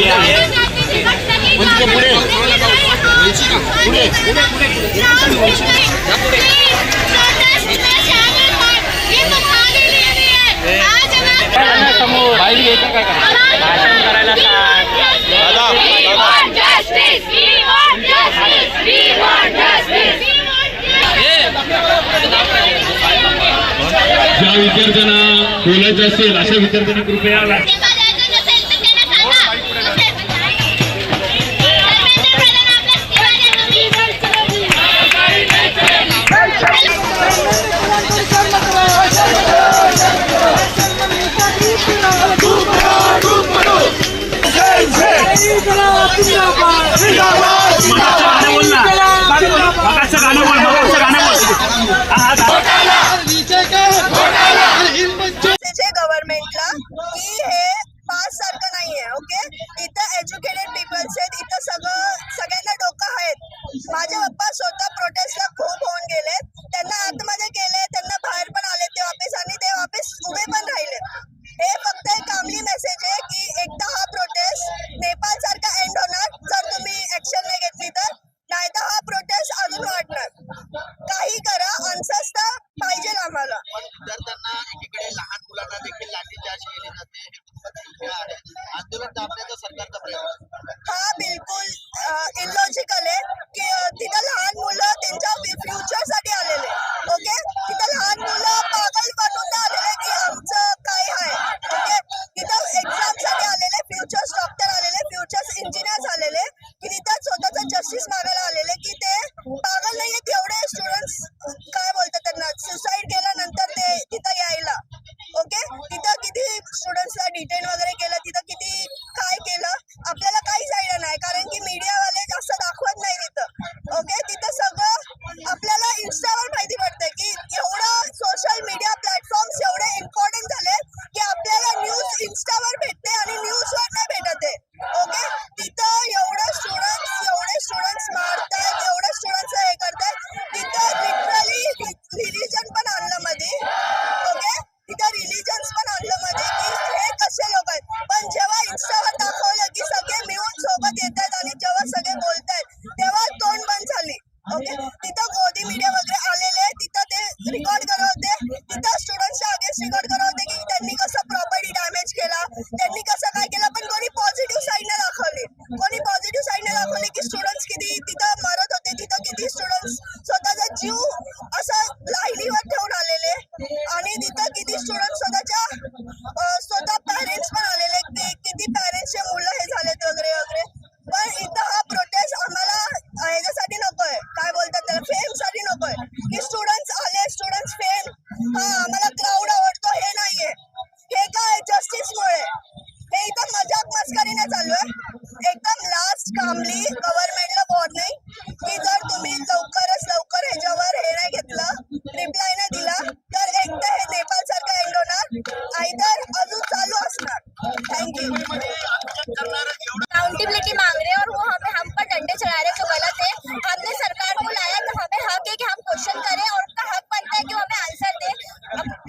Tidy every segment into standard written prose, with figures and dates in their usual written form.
बाकी आहे पुढे भाषण करायला ज्या विद्यार्थ्यांना बोलायचं असेल अशा विद्यार्थ्यांना कृपया गव्हर्नमेंटला की हे पास सारखं नाहीये. ओके, इथं एज्युकेटेड पीपल्स आहेत, इथं सगळ्यांना डोकं आहेत. माझे पप्पा स्वतः प्रोटेस्टला खूप होऊन गेले, त्यांना आतमध्ये गेले, त्यांना बाहेर पण आले ते वापस आणि ते वापस उभे पण राहिले. हे फक्त एक कामली मेसेज आहे की एकदा हा प्रोटेस्ट नेपाळ सारखा एंड होणार जर तुम्ही ऍक्शन नाही घेतली तर, नाही तर हा प्रोटेस्ट अजून वाढणार. काही करा, आन्सर्स तर पाहिजे आम्हाला. विद्यार्थ्यांना एकीकडे लहान मुलांना देखील लाठीचार्ज केली जाते, आंदोलन दाबण्याचा सरकारचा प्रयत्न. हा बिलकुल इलॉजिकल आहे की तिथं लहान मुलं त्यांच्या फ्युचरसाठी आलेले. ओके, तिथं लहान मुलं पागल बनून आलेले की आमचं काय आहे. ओके, तिथं एक्झामसाठी आलेले, फ्युचर्स डॉक्टर आलेले, फ्युचर्स इंजिनियर्स आलेले, की तिथं स्वतःचा जस्टिस मागायला आलेले की ते पागल नाही आहेत एवढे स्टुडंट्स. काय बोलतात त्यांना, सुसाईड केल्यानंतर ते तिथं यायला. ओके, तिथं किती स्टुडंट्सला डिटेन वगैरे केलं, तिथं किती काय केलं आपल्याला काहीच आयडिया नाही, कारण की मीडियावाले जास्त दाखवत नाही तिथं. ओके, तिथं सगळं आपल्याला इन्स्टावर माहिती पडते की एवढं सोशल मीडिया प्लॅटफॉर्म्स एवढे इम्पॉर्टंट झाले की आपल्याला न्यूज इन्स्टावर भेटते आणि न्यूजवर नाही भेटत आहे. ओके, तिथं एवढे स्टुडंट्स मारतात, एवढे स्टुडंट्स हे करतात, तिथं लिटरली रिलीजन पण आणलं मध्ये. ओके, तिथं रिलीजन्स पण आणलं मध्ये की हे कसे लोक आहेत. पण जेव्हा इन्स्टावर दाखवलं की सगळे मिळून सोबत येतात आणि जेव्हा सगळे बोलतात तेव्हा तोंड बंद झाली. ओके, तिथं गोदी मीडिया वगैरे आलेले, तिथं ते रेकॉर्ड करत होते, तिथं स्टुडंट्सच्या अगेन्स्ट रेकॉर्ड करत होते की त्यांनी कसं प्रॉपर्टी डॅमेज केला, त्यांनी कसं काय केलं. पण कोणी पॉझिटिव्ह साईड नाही दाखवली, की स्टुडंट्स किती तिथं मरत होते, तिथं किती स्टुडंट्स स्वतःचा जीव असं लाईनीवर ठेवून आलेले, आणि तिथं किती स्टुडंट्स स्वतः पॅरेंट्स पण आलेले, किती पॅरेंट्सचे मुलं हे झालेत वगैरे वगैरे. पण इथं हा प्रोटेस्ट आम्हाला ह्याच्यासाठी नकोय, काय बोलतात त्याला, फेम साठी नकोय की स्टुडंट्स आले, स्टुडंट्स फेम, हा आम्हाला क्राऊड आवडतो हे नाहीये. हे काय जस्टिसमुळे, हे इथं मजाक मस्करीने चालू आहे. एकदम लास्ट कामली गव्हर्नमेंटला वॉर्निंग की जर तुम्ही लवकर ह्याच्यावर हे नाही घेतलं, रिप्लाय नाही दिला तर एकदा हे नेपाळ सारखं एंड होणार, आयदर अजून चालू असणार. थँक्यू. अकाउंटेबिलिटी मांग रहे हैं और वो हम पर डंडे चढ़ा रहे हैं जो गलत है. हमने सरकार को लाया तो हमें हक है कि हम क्वेश्चन करें और उनका हक बनता है कि वो हमें आंसर दे.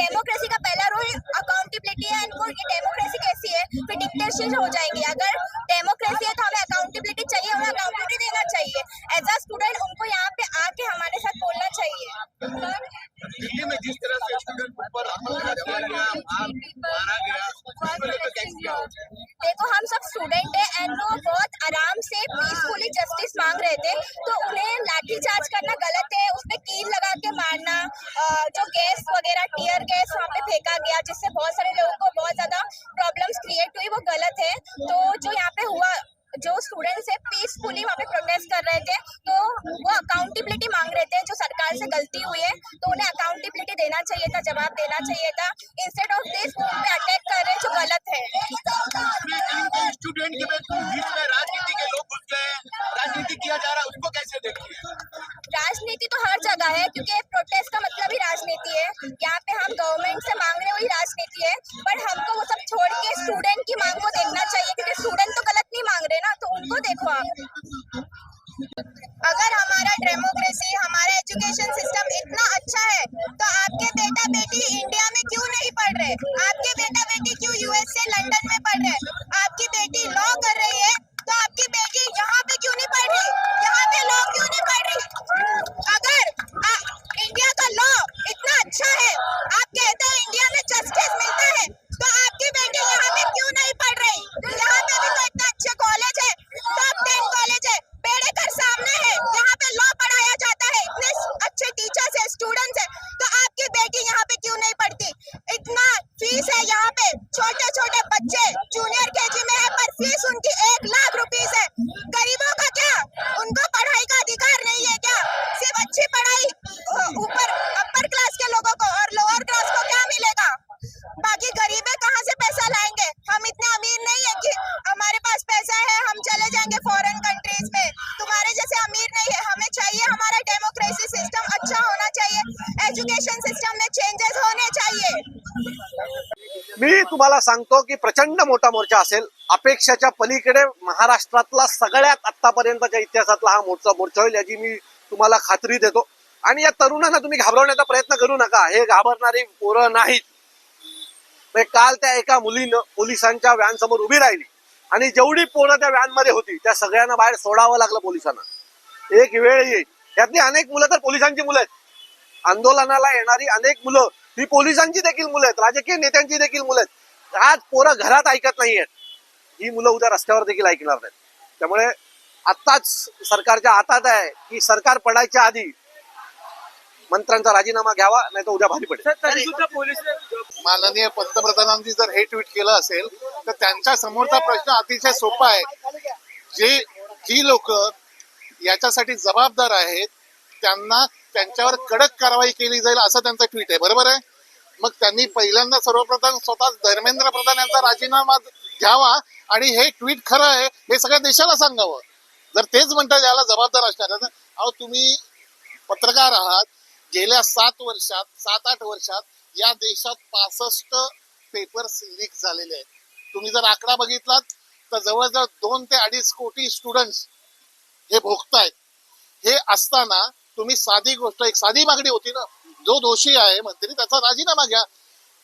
डेमोक्रेसी का पहला रूल अकाउंटेबिलिटी है. इनको ये डेमोक्रेसी कैसी है, फिर डिक्टेटरशिप हो जाएंगी. अगर डेमोक्रेसी है तो हमें अकाउंटेबिलिटी चाहिए, उन्हें अकाउंटेबिलिटी देना चाहिए. एज अ स्टूडेंट उनको यहाँ पे आके हमारे साथ बोलना चाहिए. दिल्ली में जिस तरह से स्टूडेंट पर हमला किया गया, मारा गया, देखो हम सब स्टूडेंट है एंड वो बहुत आराम से पीसफुली जस्टिस मांग रहे थे, तो उन्हें लाठीचार्ज करना गलत है. उसमें कील लगा के मारना, जो गैस वगैरह टीयर गैस वहाँ पे फेंका गया जिससे बहुत सारे लोगों को बहुत ज्यादा प्रॉब्लम्स क्रिएट हुई, वो गलत है. तो जो यहाँ पे हुआ, जो स्टूडेंट्स है पीसफुली वहाँ पे प्रोटेस्ट कर रहे थे, तो वो अकाउंटेबिलिटी मांग रहे थे. जो सरकार से गलती हुई है तो उन्हें अकाउंटेबिलिटी देना चाहिए था, जवाब देना चाहिए था. इंस्टेड ऑफ दिस वो उन पे अटैक कर रहे हैं जो गलत है. स्टूडेंट के बीच में राजनीति के लोग घुस गए, राजनीति किया जा रहा है, उसको कैसे देखती है? राजनीति तो हर जगह है, क्योंकि प्रोटेस्ट का मतलब ही राजनीति है. यहाँ पे हम गवर्नमेंट से मांग रहे हैं वही राजनीति है, पर हमको वो सब छोड़ के स्टूडेंट की मांग को देखना चाहिए, क्योंकि स्टूडेंट तो गलत नहीं मांग रहे ना, तो उनको देखो आप. अगर हमारा डेमोक्रेसी, हमारा एजुकेशन सिस्टम इतना अच्छा है तो आपके बेटा बेटी इंडिया में क्यों नहीं पढ़ रहे? आपके बेटा बेटी क्यों यूएस से लंदन में पढ़ रहे? आपकी बेटी लॉ कर रही है यहाँ पे क्यों नहीं पढ़ती? इतना फीस है यहाँ पे, छोटे छोटे बच्चे जूनियर केजी में है पर फीस उनकी 1 लाख रुपीस है। गरीबों का क्या? उनको पढ़ाई का अधिकार नहीं है क्या? सिर्फ अच्छी पढ़ाई ऊपर अपर क्लास के लोगों को और लोअर क्लास को क्या मिलेगा? बाकी गरीबे कहाँ से पैसा लाएंगे? हम इतने अमीर नहीं है कि हमारे पास पैसा है हम चले जाएंगे फॉरेन कंट्रीज में। तुम्हारे जैसे अमीर नहीं है। हमें चाहिए हमारा डेमोक्रेसी सिस्टम अच्छा होना चाहिए, एजुकेशन सिस्टम में चेंजेस होने चाहिए। मी तुम्हाला सांगतो की प्रचंड मोठा मोर्चा असेल, अपेक्षाच्या पलीकडे महाराष्ट्रातला सगळ्यात आतापर्यंतच्या इतिहासातला हा मोर्चा होईल याची मी तुम्हाला खात्री देतो। आणि या तरुणांना तुम्ही घाबरवण्याचा प्रयत्न करू नका, हे घाबरणारी पोरं नाहीत। काल त्या एका मुलीनं पोलिसांच्या व्हॅन समोर उभी राहिली आणि जेवढी पोरं त्या व्हॅन मध्ये होती त्या सगळ्यांना बाहेर सोडावं लागलं पोलिसांना। एक वेळ येईल यातली अनेक मुलं तर पोलिसांची मुलं आहेत, आंदोलनाला येणारी अनेक मुलं ही पोलिसांची देखील मुलं आहेत, राजकीय नेत्यांची देखील मुलं आहेत। आज पोरं घरात ऐकत नाहीयेत, ही मुलं उद्या रस्त्यावर देखील ऐकणार नाहीत। त्यामुळे आत्ताच सरकारच्या हातात आहे की सरकार पडायच्या आधी मंत्र्यांचा राजीनामा घ्यावा, नाही तर उद्या भारी पडेल। माननीय पंतप्रधानांनी जर हे ट्विट केलं असेल तर त्यांच्या समोरचा प्रश्न अतिशय सोपा आहे। जी लोक याच्यासाठी जबाबदार आहेत त्यांना त्यांच्यावर कडक कारवाई केली जाईल असं त्यांचं ट्विट आहे, बरोबर आहे। मग त्यांनी पहिल्यांदा सर्वप्रथम स्वतः धर्मेंद्र प्रधान यांचा राजीनामा घ्यावा आणि हे ट्विट खरं आहे हे सगळ्या देशाला सांगावं। जर तेच म्हणतात याला जबाबदार असणार आहे, अहो तुम्ही पत्रकार आहात, गेल्या 7-8 वर्षात या देशात 65 पेपर्स लीक झालेले आहेत। तुम्ही जर आकडा बघितलात तर जवळजवळ 2 ते 2.5 कोटी स्टुडंट्स हे भोगतायत। हे असताना तुम्ही साधी गोष्ट, एक साधी मागणी होती ना, जो दोषी आहे मंत्री त्याचा राजीनामा घ्या,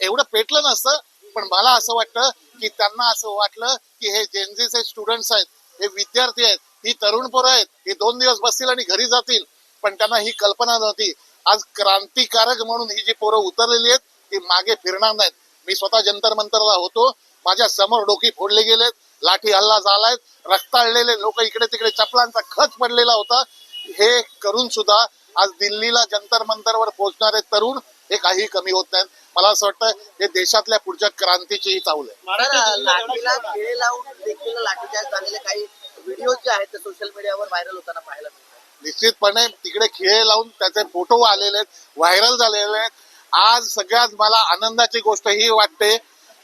एवढं पेटलं नसतं। पण मला असं वाटतं की त्यांना असं वाटलं की हे जेनझीचे स्टुडंट्स आहेत, हे विद्यार्थी आहेत, ही तरुण पोरं आहेत, हे 2 दिवस बसतील आणि घरी जातील, पण त्यांना ही कल्पना नव्हती आज क्रांतिकारक म्हणून ही जी पोरं उतरलेली आहेत ती मागे फिरणार नाहीत। मी स्वतः जंतर मंतरला होतो, माझ्या समोर डोकी फोडले गेलेत, लाठी हल्ला झालाय, रक्ताळलेले लोक इकडे तिकडे, चपलांचा खच पडलेला होता। हे करून सुद्धा आज दिल्लीला जंतर मंतरवर पोहोचणारे तरुण हे काही कमी होत नाहीत। मला असं वाटतं हे देशातल्या पुढच्या क्रांतीची ही चावल आहे। लाठीला खेळे लावून देखील लाठीचार्ज झालेले काही व्हिडिओ जे आहेत ते सोशल मीडियावर व्हायरल होताना पाहायला मिळतात। निश्चितपणे तिकडे खिळे लावून त्याचे फोटो आलेले आहेत, व्हायरल झालेले आहेत। आज सगळ्यात मला आनंदाची गोष्ट ही वाटते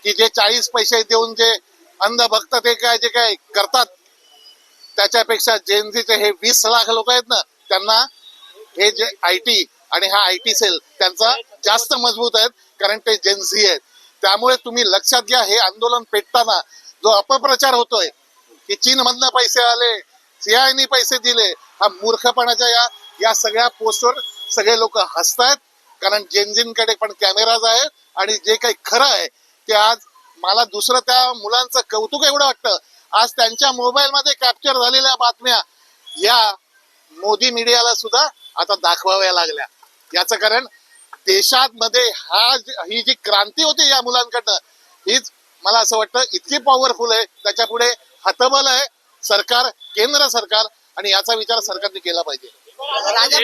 की जे 40 पैसे देऊन जे अंधभक्त ते जे काय करतात त्याच्यापेक्षा जेनझीचे हे 20 लाख लोक आहेत ना, त्यांना हे जे IT आणि हा IT सेल त्यांचा जास्त मजबूत आहेत, कारण ते जेनझी आहेत। त्यामुळे तुम्ही लक्षात घ्या, हे आंदोलन पेटताना जो अपप्रचार होतोय की चीन मधनं पैसे आले, CIAने पैसे दिले, हा मूर्खपणाच्या या सगळ्या पोस्टवर सगळे लोक हसतायत, कारण जेनझींकडे पण कॅमेराज आहेत। आणि जे काही खरं आहे ते आज मला दुसरं त्या मुलांचं कौतुक एवढं वाटतं, आज त्यांच्या मोबाईल मध्ये कॅप्चर झालेल्या बातम्या या मोदी मीडियाला सुद्धा आता दाखवाव्या लागल्या। याचं कारण देशात मध्ये ही जी क्रांती होती या मुलांकडनं, हीच मला असं वाटतं इतकी पॉवरफुल आहे, त्याच्या पुढे हतबल आहे सरकार, केंद्र सरकार, आणि याचा विचार सरकारने केला पाहिजे। राजा